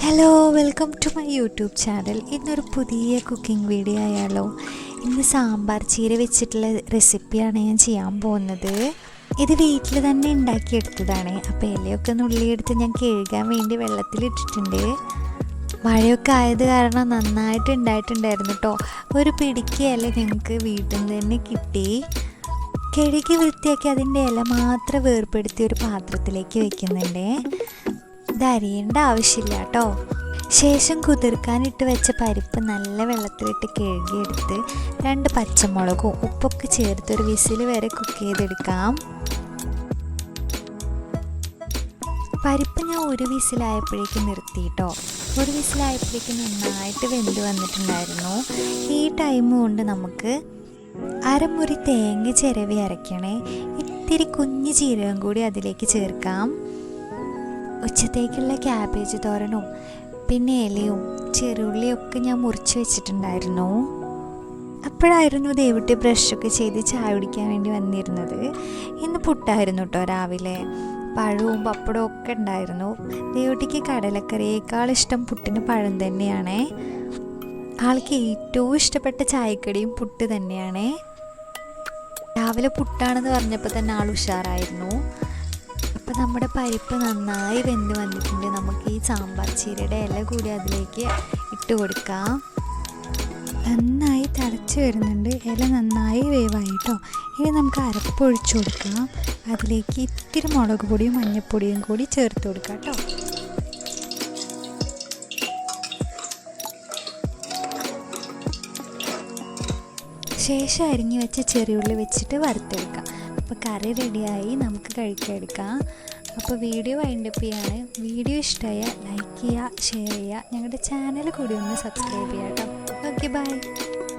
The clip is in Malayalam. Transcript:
Hello, welcome to my YouTube channel. ഇന്നൊരു പുതിയ കുക്കിംഗ് വീഡിയോ ആയാലോ. ഇന്ന് സാമ്പാർ ചീര വെച്ചിട്ടുള്ള റെസിപ്പിയാണ് ഞാൻ ചെയ്യാൻ പോകുന്നത്. ഇത് വീട്ടിൽ തന്നെ ഉണ്ടാക്കിയെടുത്തതാണ്. അപ്പോൾ ഇലയൊക്കെ നുള്ളിയെടുത്ത് ഞാൻ കഴുകാൻ വേണ്ടി വെള്ളത്തിലിട്ടിട്ടുണ്ട്. മഴയൊക്കെ ആയത് കാരണം നന്നായിട്ട് ഉണ്ടായിട്ടുണ്ടായിരുന്നു കേട്ടോ. ഒരു പിടിക്ക് ഇല ഞങ്ങൾക്ക് വീട്ടിൽ നിന്ന് തന്നെ കിട്ടി. കഴുകി വൃത്തിയാക്കി അതിൻ്റെ ഇല മാത്രം വേർപ്പെടുത്തി ഒരു പാത്രത്തിലേക്ക് വെക്കുന്നുണ്ട്. ഇത് അരിയേണ്ട ആവശ്യമില്ല കേട്ടോ. ശേഷം കുതിർക്കാനിട്ട് വെച്ച പരിപ്പ് നല്ല വെള്ളത്തിലിട്ട് കഴുകിയെടുത്ത് 2 പച്ചമുളകും ഉപ്പൊക്കെ ചേർത്ത് ഒരു വിസിൽ വരെ കുക്ക് ചെയ്തെടുക്കാം. പരിപ്പ് ഞാൻ ഒരു വിസിലായപ്പോഴേക്കും നിർത്തി കേട്ടോ. ഒരു വിസിലായപ്പോഴേക്കും നന്നായിട്ട് വെന്ത് വന്നിട്ടുണ്ടായിരുന്നു. ഈ ടൈം കൊണ്ട് നമുക്ക് അരമുറി തേങ്ങ ചിരവി അരയ്ക്കണേ. ഇത്തിരി കുഞ്ഞു ജീരകം കൂടി അതിലേക്ക് ചേർക്കാം. ഉച്ചത്തേക്കുള്ള ക്യാബേജ് തോരനും പിന്നെ ഇലയും ചെറുള്ളിയൊക്കെ ഞാൻ മുറിച്ച് വെച്ചിട്ടുണ്ടായിരുന്നു. അപ്പോഴായിരുന്നു ദേവുട്ടി ബ്രഷൊക്കെ ചെയ്ത് ചായ കുടിക്കാൻ വേണ്ടി വന്നിരുന്നത്. ഇന്ന് പുട്ടായിരുന്നു കേട്ടോ രാവിലെ. പഴവും പപ്പടവും ഒക്കെ ഉണ്ടായിരുന്നു. ദേവുട്ടിക്ക് കടലക്കറിയേക്കാൾ ഇഷ്ടം പുട്ടിന് പഴം തന്നെയാണേ. ആൾക്ക് ഏറ്റവും ഇഷ്ടപ്പെട്ട ചായക്കടിയും പുട്ട് തന്നെയാണേ. രാവിലെ പുട്ടാണെന്ന് പറഞ്ഞപ്പോൾ തന്നെ ആൾ ഉഷാറായിരുന്നു. അപ്പോൾ നമ്മുടെ പരിപ്പ് നന്നായി വെന്ത് വന്നിട്ടുണ്ട്. നമുക്ക് ഈ സാമ്പാർ ചീരയുടെ ഇല കൂടി അതിലേക്ക് ഇട്ട് കൊടുക്കാം. നന്നായി തിളച്ച് വരുന്നുണ്ട്. ഇല നന്നായി വേവായി കേട്ടോ. ഇനി നമുക്ക് അരപ്പ് ഒഴിച്ചു കൊടുക്കാം. അതിലേക്ക് ഇത്തിരി മുളക് പൊടിയും മഞ്ഞൾപ്പൊടിയും കൂടി ചേർത്ത് കൊടുക്കാം കേട്ടോ. ശേഷം അരിഞ്ഞു വെച്ച ചെറിയുള്ളി വെച്ചിട്ട് വറുത്തെടുക്കാം. അപ്പോൾ കറി റെഡിയായി, നമുക്ക് കഴിക്കാൻ. അപ്പോൾ വീഡിയോ വൈൻഡപ്പ് ചെയ്യാണ്. വീഡിയോ ഇഷ്ടമായ ലൈക്ക് ചെയ്യുക, ഷെയർ ചെയ്യുക, ഞങ്ങളുടെ ചാനൽ കൂടി ഒന്ന് സബ്സ്ക്രൈബ് ചെയ്യാം കേട്ടോ. Okay, by.